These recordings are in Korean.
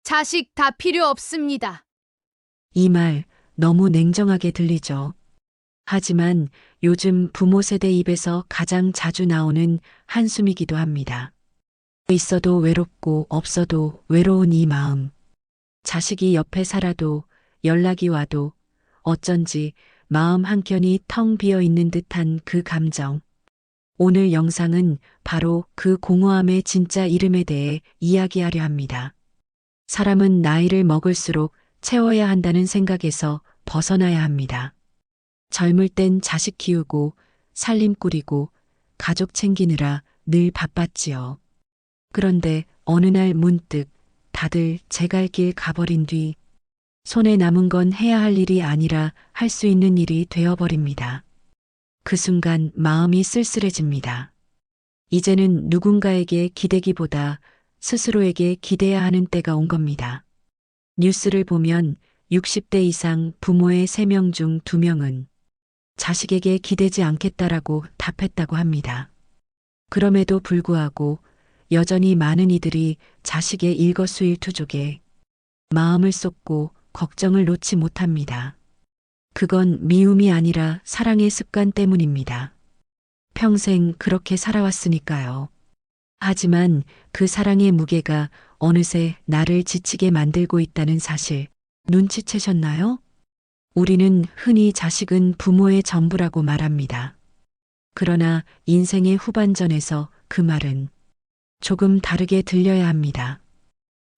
자식 다 필요 없습니다. 이 말 너무 냉정하게 들리죠. 하지만 요즘 부모 세대 입에서 가장 자주 나오는 한숨이기도 합니다. 있어도 외롭고 없어도 외로운 이 마음. 자식이 옆에 살아도 연락이 와도 어쩐지 마음 한켠이 텅 비어 있는 듯한 그 감정. 오늘 영상은 바로 그 공허함의 진짜 이름에 대해 이야기하려 합니다. 사람은 나이를 먹을수록 채워야 한다는 생각에서 벗어나야 합니다. 젊을 땐 자식 키우고 살림 꾸리고 가족 챙기느라 늘 바빴지요. 그런데 어느 날 문득 다들 제 갈 길 가버린 뒤 손에 남은 건 해야 할 일이 아니라 할 수 있는 일이 되어버립니다. 그 순간 마음이 쓸쓸해집니다. 이제는 누군가에게 기대기보다 스스로에게 기대야 하는 때가 온 겁니다. 뉴스를 보면 60대 이상 부모의 3명 중 2명은 자식에게 기대지 않겠다라고 답했다고 합니다. 그럼에도 불구하고 여전히 많은 이들이 자식의 일거수일투족에 마음을 쏟고 걱정을 놓지 못합니다. 그건 미움이 아니라 사랑의 습관 때문입니다. 평생 그렇게 살아왔으니까요. 하지만 그 사랑의 무게가 어느새 나를 지치게 만들고 있다는 사실 눈치채셨나요? 우리는 흔히 자식은 부모의 전부라고 말합니다. 그러나 인생의 후반전에서 그 말은 조금 다르게 들려야 합니다.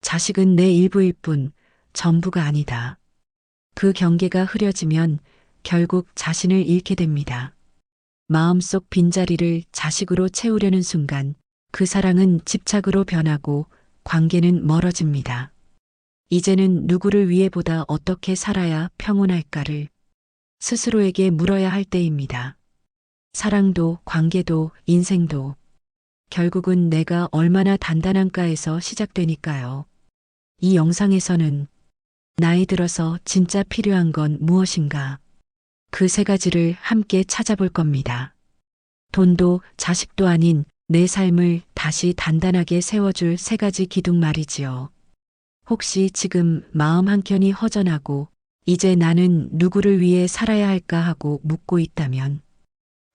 자식은 내 일부일 뿐 전부가 아니다. 그 경계가 흐려지면 결국 자신을 잃게 됩니다. 마음속 빈자리를 자식으로 채우려는 순간 그 사랑은 집착으로 변하고 관계는 멀어집니다. 이제는 누구를 위해보다 어떻게 살아야 평온할까를 스스로에게 물어야 할 때입니다. 사랑도 관계도 인생도 결국은 내가 얼마나 단단한가에서 시작되니까요. 이 영상에서는 나이 들어서 진짜 필요한 건 무엇인가? 그 3가지를 함께 찾아볼 겁니다. 돈도 자식도 아닌 내 삶을 다시 단단하게 세워줄 3가지 기둥 말이지요. 혹시 지금 마음 한켠이 허전하고 이제 나는 누구를 위해 살아야 할까 하고 묻고 있다면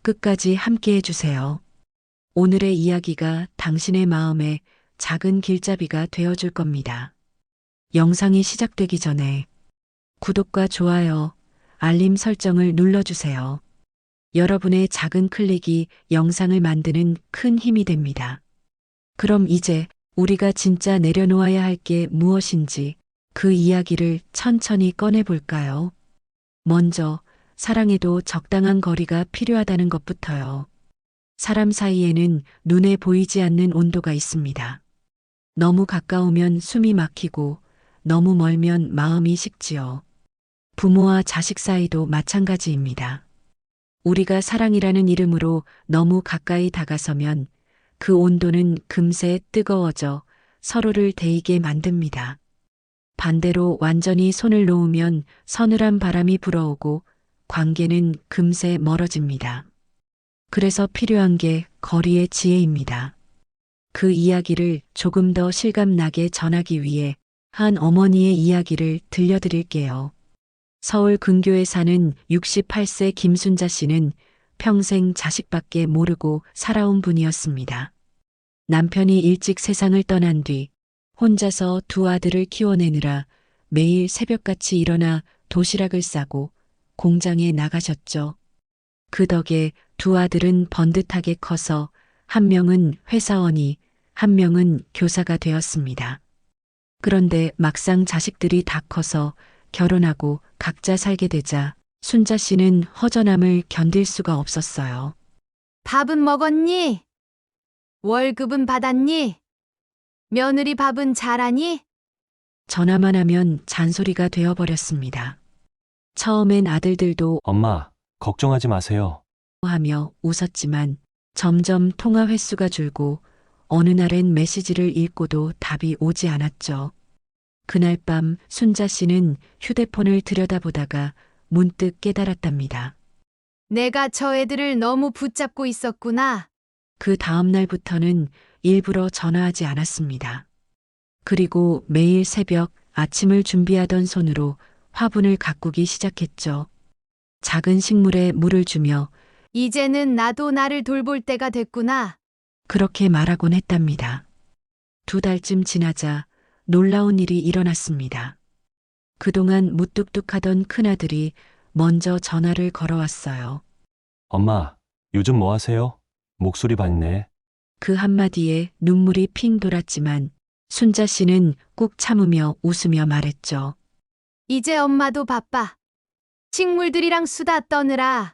끝까지 함께 해주세요. 오늘의 이야기가 당신의 마음에 작은 길잡이가 되어줄 겁니다. 영상이 시작되기 전에 구독과 좋아요, 알림 설정을 눌러주세요. 여러분의 작은 클릭이 영상을 만드는 큰 힘이 됩니다. 그럼 이제 우리가 진짜 내려놓아야 할 게 무엇인지 그 이야기를 천천히 꺼내볼까요? 먼저 사랑에도 적당한 거리가 필요하다는 것부터요. 사람 사이에는 눈에 보이지 않는 온도가 있습니다. 너무 가까우면 숨이 막히고 너무 멀면 마음이 식지요. 부모와 자식 사이도 마찬가지입니다. 우리가 사랑이라는 이름으로 너무 가까이 다가서면 그 온도는 금세 뜨거워져 서로를 데이게 만듭니다. 반대로 완전히 손을 놓으면 서늘한 바람이 불어오고 관계는 금세 멀어집니다. 그래서 필요한 게 거리의 지혜입니다. 그 이야기를 조금 더 실감나게 전하기 위해 한 어머니의 이야기를 들려드릴게요. 서울 근교에 사는 68세 김순자 씨는 평생 자식밖에 모르고 살아온 분이었습니다. 남편이 일찍 세상을 떠난 뒤 혼자서 2 아들을 키워내느라 매일 새벽같이 일어나 도시락을 싸고 공장에 나가셨죠. 그 덕에 2 아들은 번듯하게 커서 한 명은 회사원이, 한 명은 교사가 되었습니다. 그런데 막상 자식들이 다 커서 결혼하고 각자 살게 되자 순자 씨는 허전함을 견딜 수가 없었어요. 밥은 먹었니? 월급은 받았니? 며느리 밥은 잘하니? 전화만 하면 잔소리가 되어버렸습니다. 처음엔 아들들도 엄마, 걱정하지 마세요. 하며 웃었지만 점점 통화 횟수가 줄고 어느 날엔 메시지를 읽고도 답이 오지 않았죠. 그날 밤 순자 씨는 휴대폰을 들여다보다가 문득 깨달았답니다. 내가 저 애들을 너무 붙잡고 있었구나. 그 다음 날부터는 일부러 전화하지 않았습니다. 그리고 매일 새벽 아침을 준비하던 손으로 화분을 가꾸기 시작했죠. 작은 식물에 물을 주며 이제는 나도 나를 돌볼 때가 됐구나. 그렇게 말하곤 했답니다. 2달쯤 지나자 놀라운 일이 일어났습니다. 그동안 무뚝뚝하던 큰아들이 먼저 전화를 걸어왔어요. 엄마, 요즘 뭐 하세요? 목소리 밝네. 그 한마디에 눈물이 핑 돌았지만 순자 씨는 꾹 참으며 웃으며 말했죠. 이제 엄마도 바빠. 식물들이랑 수다 떠느라.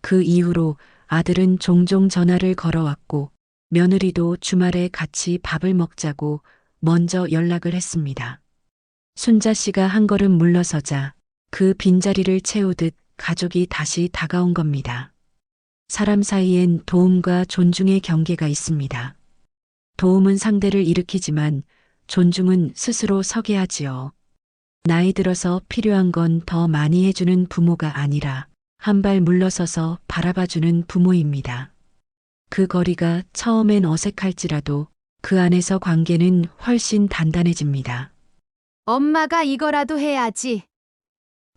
그 이후로 아들은 종종 전화를 걸어왔고 며느리도 주말에 같이 밥을 먹자고 먼저 연락을 했습니다. 순자 씨가 한 걸음 물러서자 그 빈자리를 채우듯 가족이 다시 다가온 겁니다. 사람 사이엔 도움과 존중의 경계가 있습니다. 도움은 상대를 일으키지만 존중은 스스로 서게 하지요. 나이 들어서 필요한 건 더 많이 해주는 부모가 아니라 한 발 물러서서 바라봐주는 부모입니다. 그 거리가 처음엔 어색할지라도 그 안에서 관계는 훨씬 단단해집니다. 엄마가 이거라도 해야지.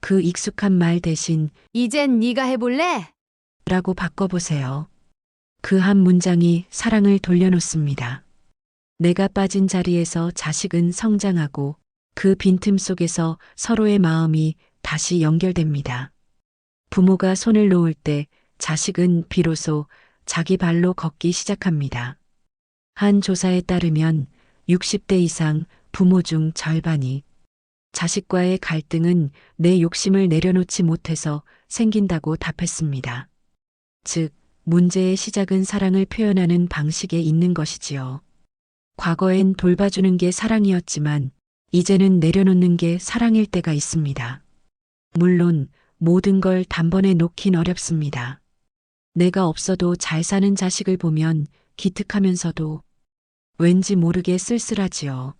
그 익숙한 말 대신 이젠 네가 해볼래? 라고 바꿔보세요. 그 한 문장이 사랑을 돌려놓습니다. 내가 빠진 자리에서 자식은 성장하고 그 빈틈 속에서 서로의 마음이 다시 연결됩니다. 부모가 손을 놓을 때 자식은 비로소 자기 발로 걷기 시작합니다. 한 조사에 따르면 60대 이상 부모 중 절반이 자식과의 갈등은 내 욕심을 내려놓지 못해서 생긴다고 답했습니다. 즉, 문제의 시작은 사랑을 표현하는 방식에 있는 것이지요. 과거엔 돌봐주는 게 사랑이었지만 이제는 내려놓는 게 사랑일 때가 있습니다. 물론 모든 걸 단번에 놓긴 어렵습니다. 내가 없어도 잘 사는 자식을 보면 기특하면서도 왠지 모르게 쓸쓸하지요.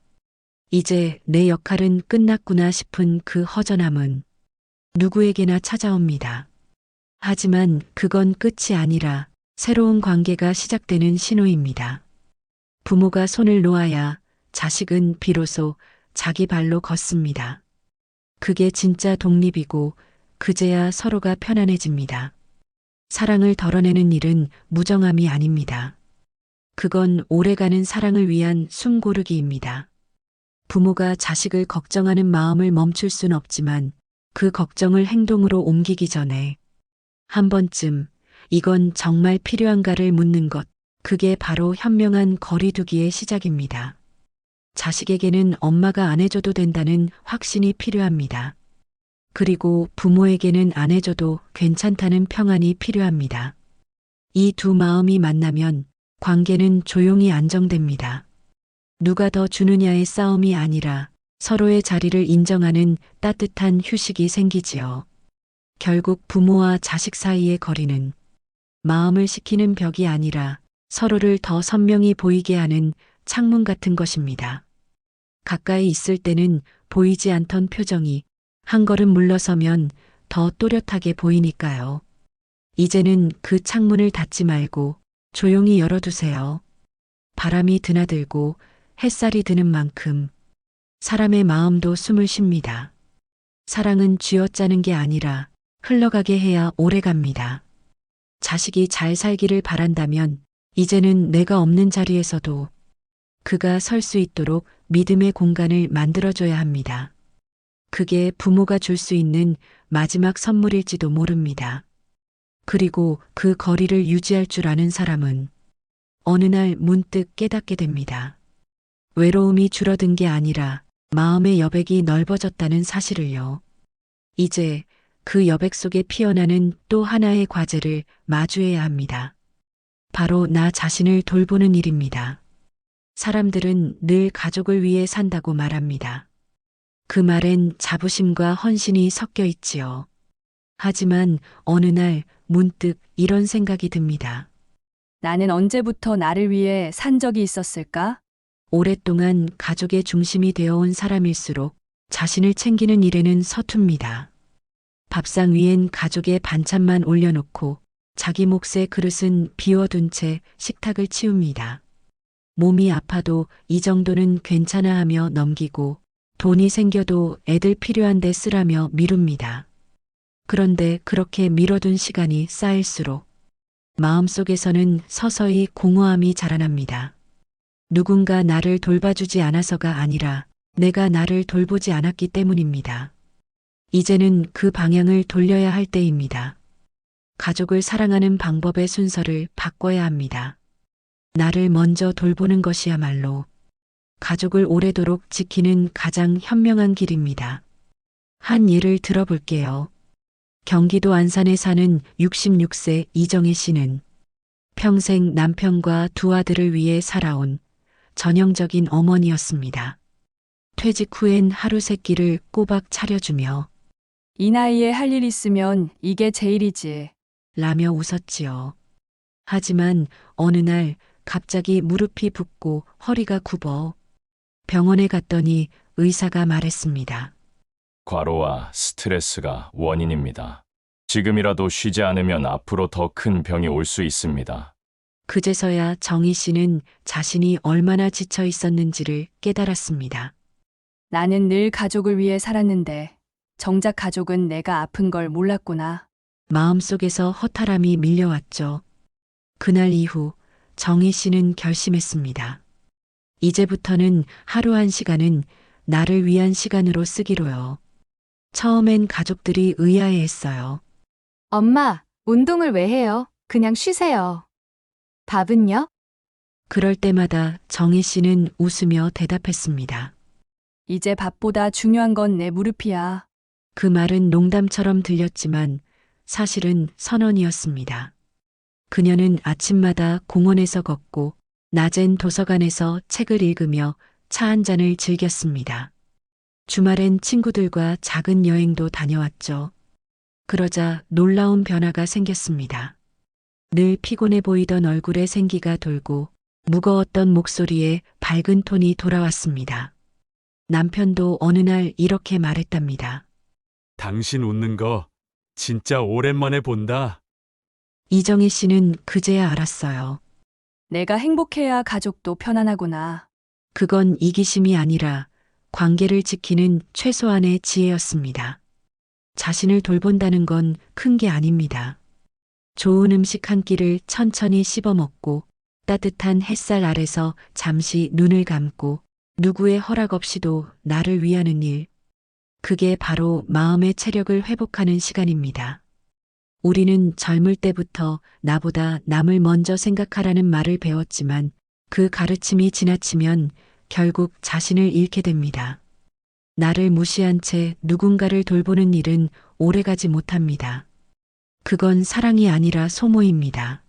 이제 내 역할은 끝났구나 싶은 그 허전함은 누구에게나 찾아옵니다. 하지만 그건 끝이 아니라 새로운 관계가 시작되는 신호입니다. 부모가 손을 놓아야 자식은 비로소 자기 발로 걷습니다. 그게 진짜 독립이고 그제야 서로가 편안해집니다. 사랑을 덜어내는 일은 무정함이 아닙니다. 그건 오래가는 사랑을 위한 숨고르기입니다. 부모가 자식을 걱정하는 마음을 멈출 순 없지만 그 걱정을 행동으로 옮기기 전에 한 번쯤 이건 정말 필요한가를 묻는 것, 그게 바로 현명한 거리두기의 시작입니다. 자식에게는 엄마가 안 해줘도 된다는 확신이 필요합니다. 그리고 부모에게는 안 해줘도 괜찮다는 평안이 필요합니다. 이 두 마음이 만나면 관계는 조용히 안정됩니다. 누가 더 주느냐의 싸움이 아니라 서로의 자리를 인정하는 따뜻한 휴식이 생기지요. 결국 부모와 자식 사이의 거리는 마음을 식히는 벽이 아니라 서로를 더 선명히 보이게 하는 창문 같은 것입니다. 가까이 있을 때는 보이지 않던 표정이 한 걸음 물러서면 더 또렷하게 보이니까요. 이제는 그 창문을 닫지 말고 조용히 열어두세요. 바람이 드나들고 햇살이 드는 만큼 사람의 마음도 숨을 쉽니다. 사랑은 쥐어짜는 게 아니라 흘러가게 해야 오래갑니다. 자식이 잘 살기를 바란다면 이제는 내가 없는 자리에서도 그가 설 수 있도록 믿음의 공간을 만들어줘야 합니다. 그게 부모가 줄 수 있는 마지막 선물일지도 모릅니다. 그리고 그 거리를 유지할 줄 아는 사람은 어느 날 문득 깨닫게 됩니다. 외로움이 줄어든 게 아니라 마음의 여백이 넓어졌다는 사실을요. 이제 그 여백 속에 피어나는 또 하나의 과제를 마주해야 합니다. 바로 나 자신을 돌보는 일입니다. 사람들은 늘 가족을 위해 산다고 말합니다. 그 말엔 자부심과 헌신이 섞여 있지요. 하지만 어느 날 문득 이런 생각이 듭니다. 나는 언제부터 나를 위해 산 적이 있었을까? 오랫동안 가족의 중심이 되어온 사람일수록 자신을 챙기는 일에는 서툽니다. 밥상 위엔 가족의 반찬만 올려놓고 자기 몫의 그릇은 비워둔 채 식탁을 치웁니다. 몸이 아파도 이 정도는 괜찮아 하며 넘기고 돈이 생겨도 애들 필요한데 쓰라며 미룹니다. 그런데 그렇게 미뤄둔 시간이 쌓일수록 마음속에서는 서서히 공허함이 자라납니다. 누군가 나를 돌봐주지 않아서가 아니라 내가 나를 돌보지 않았기 때문입니다. 이제는 그 방향을 돌려야 할 때입니다. 가족을 사랑하는 방법의 순서를 바꿔야 합니다. 나를 먼저 돌보는 것이야말로 가족을 오래도록 지키는 가장 현명한 길입니다. 한 예를 들어볼게요. 경기도 안산에 사는 66세 이정희 씨는 평생 남편과 두 아들을 위해 살아온 전형적인 어머니였습니다. 퇴직 후엔 하루 세 끼를 꼬박 차려주며 이 나이에 할 일 있으면 이게 제일이지. 라며 웃었지요. 하지만 어느 날 갑자기 무릎이 붓고 허리가 굽어 병원에 갔더니 의사가 말했습니다. 과로와 스트레스가 원인입니다. 지금이라도 쉬지 않으면 앞으로 더 큰 병이 올 수 있습니다. 그제서야 정희 씨는 자신이 얼마나 지쳐 있었는지를 깨달았습니다. 나는 늘 가족을 위해 살았는데 정작 가족은 내가 아픈 걸 몰랐구나. 마음속에서 허탈함이 밀려왔죠. 그날 이후 정희 씨는 결심했습니다. 이제부터는 하루 한 시간은 나를 위한 시간으로 쓰기로요. 처음엔 가족들이 의아해했어요. 엄마, 운동을 왜 해요? 그냥 쉬세요. 밥은요? 그럴 때마다 정희 씨는 웃으며 대답했습니다. 이제 밥보다 중요한 건 내 무릎이야. 그 말은 농담처럼 들렸지만 사실은 선언이었습니다. 그녀는 아침마다 공원에서 걷고 낮엔 도서관에서 책을 읽으며 차 한 잔을 즐겼습니다. 주말엔 친구들과 작은 여행도 다녀왔죠. 그러자 놀라운 변화가 생겼습니다. 늘 피곤해 보이던 얼굴에 생기가 돌고 무거웠던 목소리에 밝은 톤이 돌아왔습니다. 남편도 어느 날 이렇게 말했답니다. 당신 웃는 거 진짜 오랜만에 본다. 이정희 씨는 그제야 알았어요. 내가 행복해야 가족도 편안하구나. 그건 이기심이 아니라 관계를 지키는 최소한의 지혜였습니다. 자신을 돌본다는 건 큰 게 아닙니다. 좋은 음식 한 끼를 천천히 씹어 먹고 따뜻한 햇살 아래서 잠시 눈을 감고 누구의 허락 없이도 나를 위하는 일. 그게 바로 마음의 체력을 회복하는 시간입니다. 우리는 젊을 때부터 나보다 남을 먼저 생각하라는 말을 배웠지만 그 가르침이 지나치면 결국 자신을 잃게 됩니다. 나를 무시한 채 누군가를 돌보는 일은 오래가지 못합니다. 그건 사랑이 아니라 소모입니다.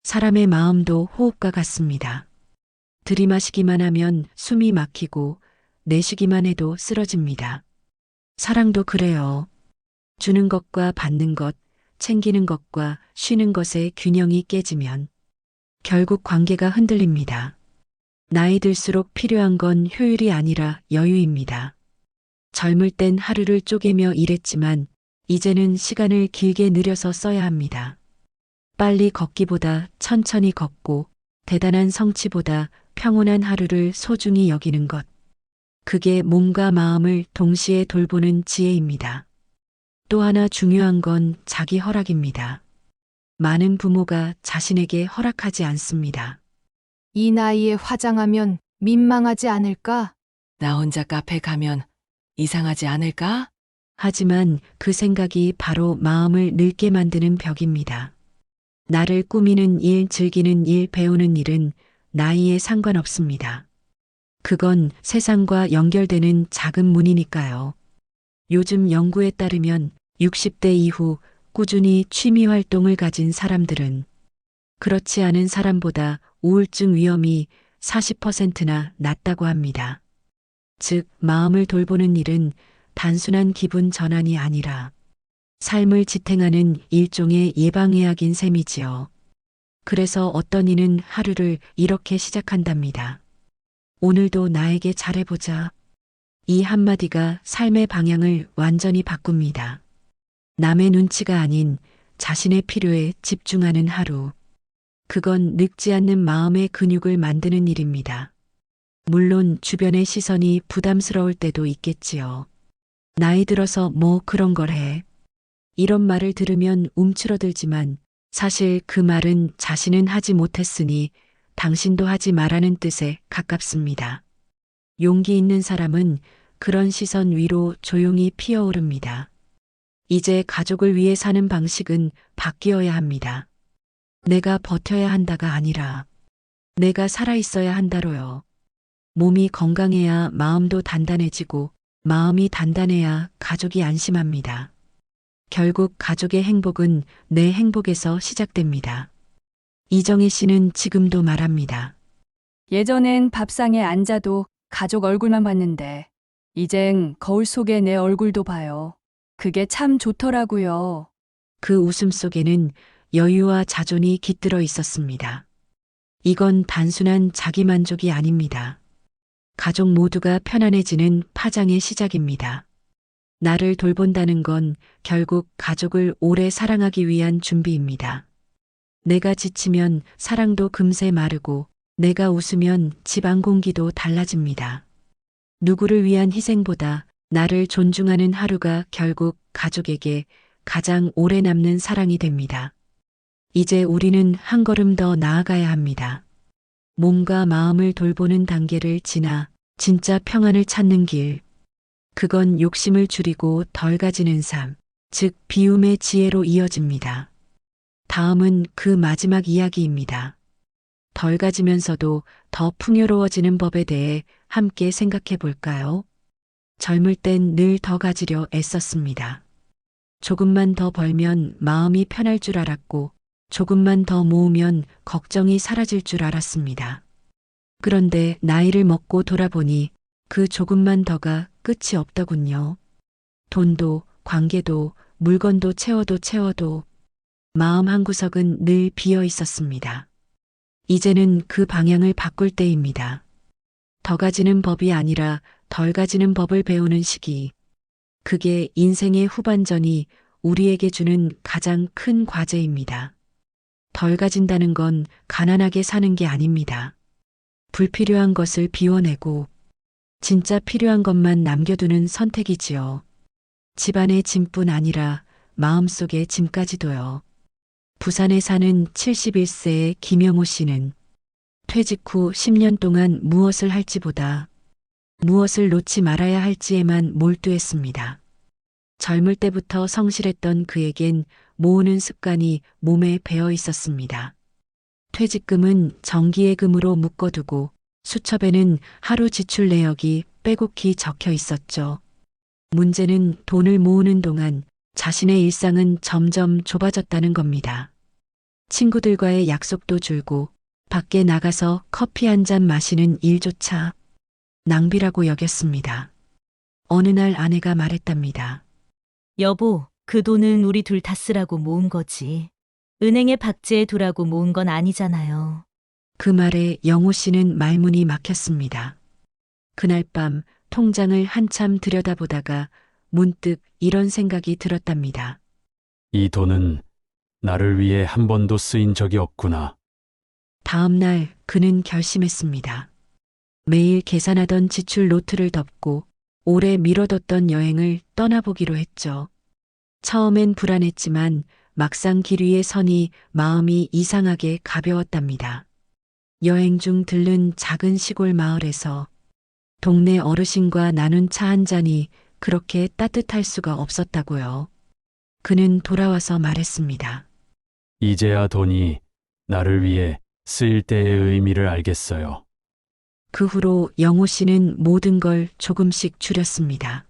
사람의 마음도 호흡과 같습니다. 들이마시기만 하면 숨이 막히고 내쉬기만 해도 쓰러집니다. 사랑도 그래요. 주는 것과 받는 것, 챙기는 것과 쉬는 것의 균형이 깨지면 결국 관계가 흔들립니다. 나이 들수록 필요한 건 효율이 아니라 여유입니다. 젊을 땐 하루를 쪼개며 일했지만 이제는 시간을 길게 늘여서 써야 합니다. 빨리 걷기보다 천천히 걷고 대단한 성취보다 평온한 하루를 소중히 여기는 것. 그게 몸과 마음을 동시에 돌보는 지혜입니다. 또 하나 중요한 건 자기 허락입니다. 많은 부모가 자신에게 허락하지 않습니다. 이 나이에 화장하면 민망하지 않을까? 나 혼자 카페 가면 이상하지 않을까? 하지만 그 생각이 바로 마음을 늙게 만드는 벽입니다. 나를 꾸미는 일, 즐기는 일, 배우는 일은 나이에 상관없습니다. 그건 세상과 연결되는 작은 문이니까요. 요즘 연구에 따르면 60대 이후 꾸준히 취미 활동을 가진 사람들은 그렇지 않은 사람보다 우울증 위험이 40%나 낮다고 합니다. 즉, 마음을 돌보는 일은 단순한 기분 전환이 아니라 삶을 지탱하는 일종의 예방의학인 셈이지요. 그래서 어떤 이는 하루를 이렇게 시작한답니다. 오늘도 나에게 잘해보자. 이 한마디가 삶의 방향을 완전히 바꿉니다. 남의 눈치가 아닌 자신의 필요에 집중하는 하루. 그건 늙지 않는 마음의 근육을 만드는 일입니다. 물론 주변의 시선이 부담스러울 때도 있겠지요. 나이 들어서 뭐 그런 걸 해. 이런 말을 들으면 움츠러들지만 사실 그 말은 자신은 하지 못했으니 당신도 하지 말라는 뜻에 가깝습니다. 용기 있는 사람은 그런 시선 위로 조용히 피어오릅니다. 이제 가족을 위해 사는 방식은 바뀌어야 합니다. 내가 버텨야 한다가 아니라 내가 살아있어야 한다로요. 몸이 건강해야 마음도 단단해지고 마음이 단단해야 가족이 안심합니다. 결국 가족의 행복은 내 행복에서 시작됩니다. 이정희 씨는 지금도 말합니다. 예전엔 밥상에 앉아도 가족 얼굴만 봤는데 이젠 거울 속에 내 얼굴도 봐요. 그게 참 좋더라고요. 그 웃음 속에는 여유와 자존이 깃들어 있었습니다. 이건 단순한 자기만족이 아닙니다. 가족 모두가 편안해지는 파장의 시작입니다. 나를 돌본다는 건 결국 가족을 오래 사랑하기 위한 준비입니다. 내가 지치면 사랑도 금세 마르고 내가 웃으면 집안 공기도 달라집니다. 누구를 위한 희생보다 나를 존중하는 하루가 결국 가족에게 가장 오래 남는 사랑이 됩니다. 이제 우리는 한 걸음 더 나아가야 합니다. 몸과 마음을 돌보는 단계를 지나 진짜 평안을 찾는 길. 그건 욕심을 줄이고 덜 가지는 삶, 즉 비움의 지혜로 이어집니다. 다음은 그 마지막 이야기입니다. 덜 가지면서도 더 풍요로워지는 법에 대해 함께 생각해 볼까요? 젊을 땐 늘 더 가지려 애썼습니다. 조금만 더 벌면 마음이 편할 줄 알았고 조금만 더 모으면 걱정이 사라질 줄 알았습니다. 그런데 나이를 먹고 돌아보니 그 조금만 더가 끝이 없더군요. 돈도 관계도 물건도 채워도 마음 한구석은 늘 비어 있었습니다. 이제는 그 방향을 바꿀 때입니다. 더 가지는 법이 아니라 덜 가지는 법을 배우는 시기. 그게 인생의 후반전이 우리에게 주는 가장 큰 과제입니다. 덜 가진다는 건 가난하게 사는 게 아닙니다. 불필요한 것을 비워내고 진짜 필요한 것만 남겨두는 선택이지요. 집안의 짐뿐 아니라 마음속의 짐까지도요. 부산에 사는 71세의 김영호 씨는 퇴직 후 10년 동안 무엇을 할지보다 무엇을 놓지 말아야 할지에만 몰두했습니다. 젊을 때부터 성실했던 그에겐 모으는 습관이 몸에 배어 있었습니다. 퇴직금은 정기예금으로 묶어두고 수첩에는 하루 지출 내역이 빼곡히 적혀 있었죠. 문제는 돈을 모으는 동안 자신의 일상은 점점 좁아졌다는 겁니다. 친구들과의 약속도 줄고 밖에 나가서 커피 한 잔 마시는 일조차 낭비라고 여겼습니다. 어느 날 아내가 말했답니다. 여보, 그 돈은 우리 둘 다 쓰라고 모은 거지. 은행에 박제해 두라고 모은 건 아니잖아요. 그 말에 영호 씨는 말문이 막혔습니다. 그날 밤 통장을 한참 들여다보다가 문득 이런 생각이 들었답니다. 이 돈은 나를 위해 한 번도 쓰인 적이 없구나. 다음 날 그는 결심했습니다. 매일 계산하던 지출 노트를 덮고 오래 미뤄뒀던 여행을 떠나보기로 했죠. 처음엔 불안했지만 막상 길 위에 서니 마음이 이상하게 가벼웠답니다. 여행 중 들른 작은 시골 마을에서 동네 어르신과 나눈 차 한 잔이 그렇게 따뜻할 수가 없었다고요. 그는 돌아와서 말했습니다. 이제야 돈이 나를 위해 쓰일 때의 의미를 알겠어요. 그 후로 영호 씨는 모든 걸 조금씩 줄였습니다.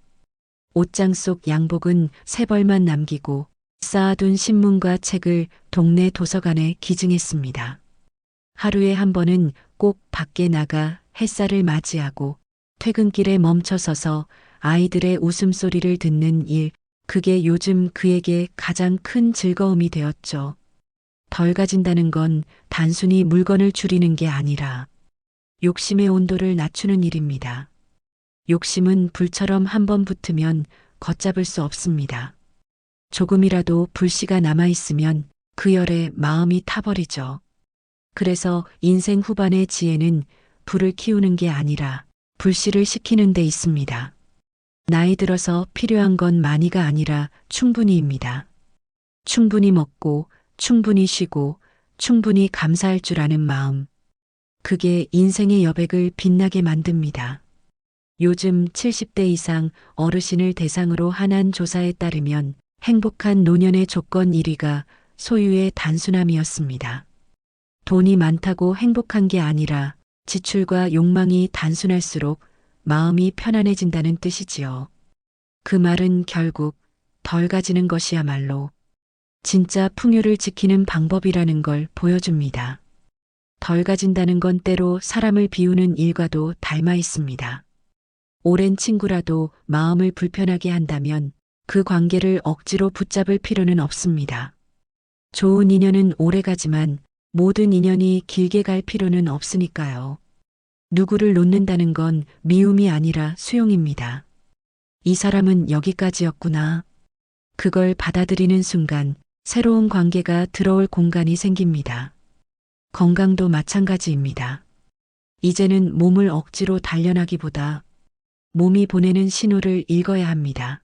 옷장 속 양복은 세 벌만 남기고 쌓아둔 신문과 책을 동네 도서관에 기증했습니다. 하루에 한 번은 꼭 밖에 나가 햇살을 맞이하고 퇴근길에 멈춰서서 아이들의 웃음소리를 듣는 일, 그게 요즘 그에게 가장 큰 즐거움이 되었죠. 덜 가진다는 건 단순히 물건을 줄이는 게 아니라 욕심의 온도를 낮추는 일입니다. 욕심은 불처럼 한번 붙으면 걷잡을 수 없습니다. 조금이라도 불씨가 남아있으면 그 열에 마음이 타버리죠. 그래서 인생 후반의 지혜는 불을 키우는 게 아니라 불씨를 식히는 데 있습니다. 나이 들어서 필요한 건 많이가 아니라 충분히입니다. 충분히 먹고, 충분히 쉬고, 충분히 감사할 줄 아는 마음. 그게 인생의 여백을 빛나게 만듭니다. 요즘 70대 이상 어르신을 대상으로 한 조사에 따르면 행복한 노년의 조건 1위가 소유의 단순함이었습니다. 돈이 많다고 행복한 게 아니라 지출과 욕망이 단순할수록 마음이 편안해진다는 뜻이지요. 그 말은 결국 덜 가지는 것이야말로 진짜 풍요를 지키는 방법이라는 걸 보여줍니다. 덜 가진다는 건 때로 사람을 비우는 일과도 닮아 있습니다. 오랜 친구라도 마음을 불편하게 한다면 그 관계를 억지로 붙잡을 필요는 없습니다. 좋은 인연은 오래 가지만 모든 인연이 길게 갈 필요는 없으니까요. 누구를 놓는다는 건 미움이 아니라 수용입니다. 이 사람은 여기까지였구나. 그걸 받아들이는 순간 새로운 관계가 들어올 공간이 생깁니다. 건강도 마찬가지입니다. 이제는 몸을 억지로 단련하기보다 몸이 보내는 신호를 읽어야 합니다.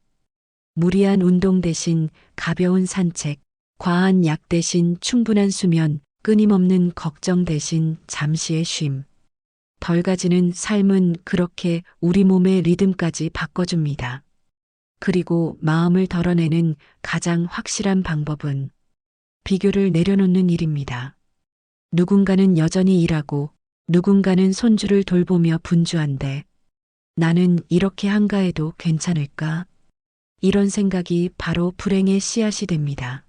무리한 운동 대신 가벼운 산책, 과한 약 대신 충분한 수면, 끊임없는 걱정 대신 잠시의 쉼. 덜 가지는 삶은 그렇게 우리 몸의 리듬까지 바꿔줍니다. 그리고 마음을 덜어내는 가장 확실한 방법은 비교를 내려놓는 일입니다. 누군가는 여전히 일하고 누군가는 손주를 돌보며 분주한데 나는 이렇게 한가해도 괜찮을까? 이런 생각이 바로 불행의 씨앗이 됩니다.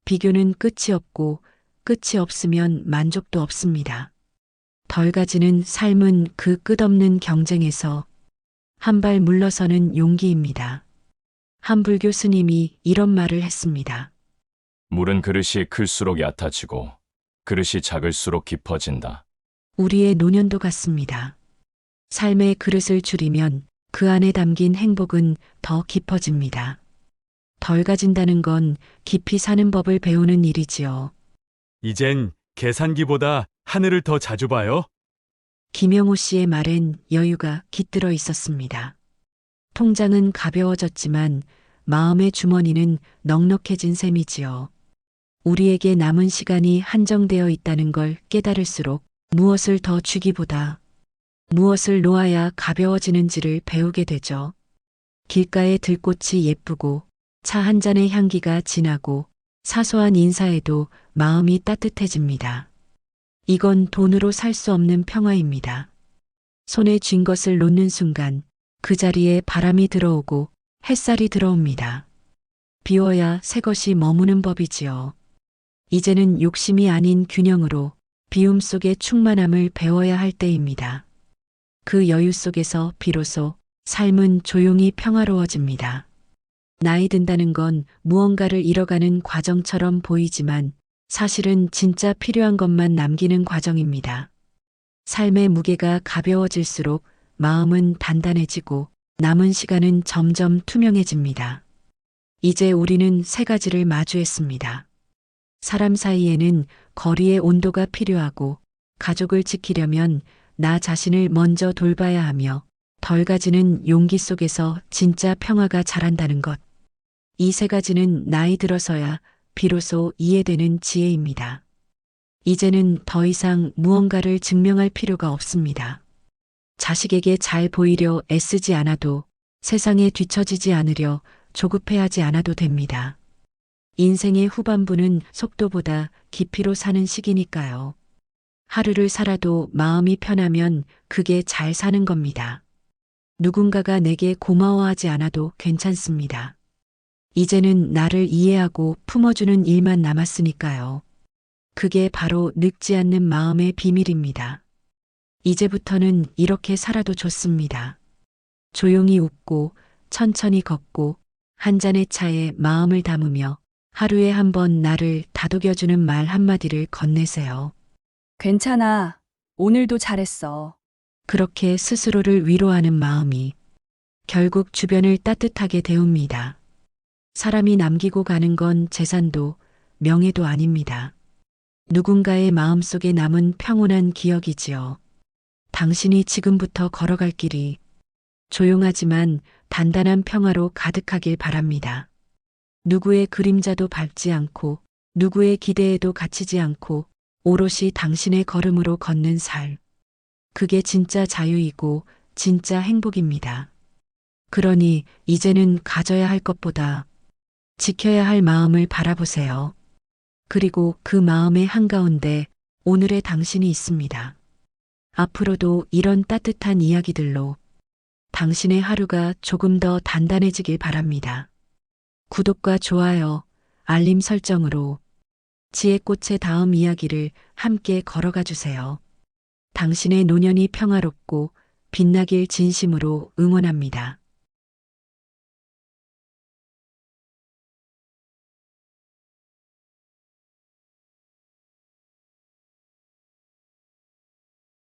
비교는 끝이 없고 끝이 없으면 만족도 없습니다. 덜 가지는 삶은 그 끝없는 경쟁에서 한 발 물러서는 용기입니다. 한 불교 스님이 이런 말을 했습니다. 물은 그릇이 클수록 얕아지고 그릇이 작을수록 깊어진다. 우리의 노년도 같습니다. 삶의 그릇을 줄이면 그 안에 담긴 행복은 더 깊어집니다. 덜 가진다는 건 깊이 사는 법을 배우는 일이지요. 이젠 계산기보다 하늘을 더 자주 봐요. 김영호 씨의 말엔 여유가 깃들어 있었습니다. 통장은 가벼워졌지만 마음의 주머니는 넉넉해진 셈이지요. 우리에게 남은 시간이 한정되어 있다는 걸 깨달을수록 무엇을 더 주기보다 무엇을 놓아야 가벼워지는지를 배우게 되죠. 길가의 들꽃이 예쁘고 차 한 잔의 향기가 진하고 사소한 인사에도 마음이 따뜻해집니다. 이건 돈으로 살 수 없는 평화입니다. 손에 쥔 것을 놓는 순간 그 자리에 바람이 들어오고 햇살이 들어옵니다. 비워야 새 것이 머무는 법이지요. 이제는 욕심이 아닌 균형으로 비움 속의 충만함을 배워야 할 때입니다. 그 여유 속에서 비로소 삶은 조용히 평화로워집니다. 나이 든다는 건 무언가를 잃어가는 과정처럼 보이지만 사실은 진짜 필요한 것만 남기는 과정입니다. 삶의 무게가 가벼워질수록 마음은 단단해지고 남은 시간은 점점 투명해집니다. 이제 우리는 세 가지를 마주했습니다. 사람 사이에는 거리의 온도가 필요하고 가족을 지키려면 나 자신을 먼저 돌봐야 하며 덜 가지는 용기 속에서 진짜 평화가 자란다는 것. 이 세 가지는 나이 들어서야 비로소 이해되는 지혜입니다. 이제는 더 이상 무언가를 증명할 필요가 없습니다. 자식에게 잘 보이려 애쓰지 않아도 세상에 뒤처지지 않으려 조급해하지 않아도 됩니다. 인생의 후반부는 속도보다 깊이로 사는 시기니까요. 하루를 살아도 마음이 편하면 그게 잘 사는 겁니다. 누군가가 내게 고마워하지 않아도 괜찮습니다. 이제는 나를 이해하고 품어주는 일만 남았으니까요. 그게 바로 늙지 않는 마음의 비밀입니다. 이제부터는 이렇게 살아도 좋습니다. 조용히 웃고 천천히 걷고 한 잔의 차에 마음을 담으며 하루에 한 번 나를 다독여주는 말 한마디를 건네세요. 괜찮아. 오늘도 잘했어. 그렇게 스스로를 위로하는 마음이 결국 주변을 따뜻하게 데웁니다. 사람이 남기고 가는 건 재산도 명예도 아닙니다. 누군가의 마음속에 남은 평온한 기억이지요. 당신이 지금부터 걸어갈 길이 조용하지만 단단한 평화로 가득하길 바랍니다. 누구의 그림자도 밟지 않고 누구의 기대에도 갇히지 않고 오롯이 당신의 걸음으로 걷는 삶. 그게 진짜 자유이고 진짜 행복입니다. 그러니 이제는 가져야 할 것보다 지켜야 할 마음을 바라보세요. 그리고 그 마음의 한가운데 오늘의 당신이 있습니다. 앞으로도 이런 따뜻한 이야기들로 당신의 하루가 조금 더 단단해지길 바랍니다. 구독과 좋아요, 알림 설정으로 지혜꽃의 다음 이야기를 함께 걸어가 주세요. 당신의 노년이 평화롭고 빛나길 진심으로 응원합니다.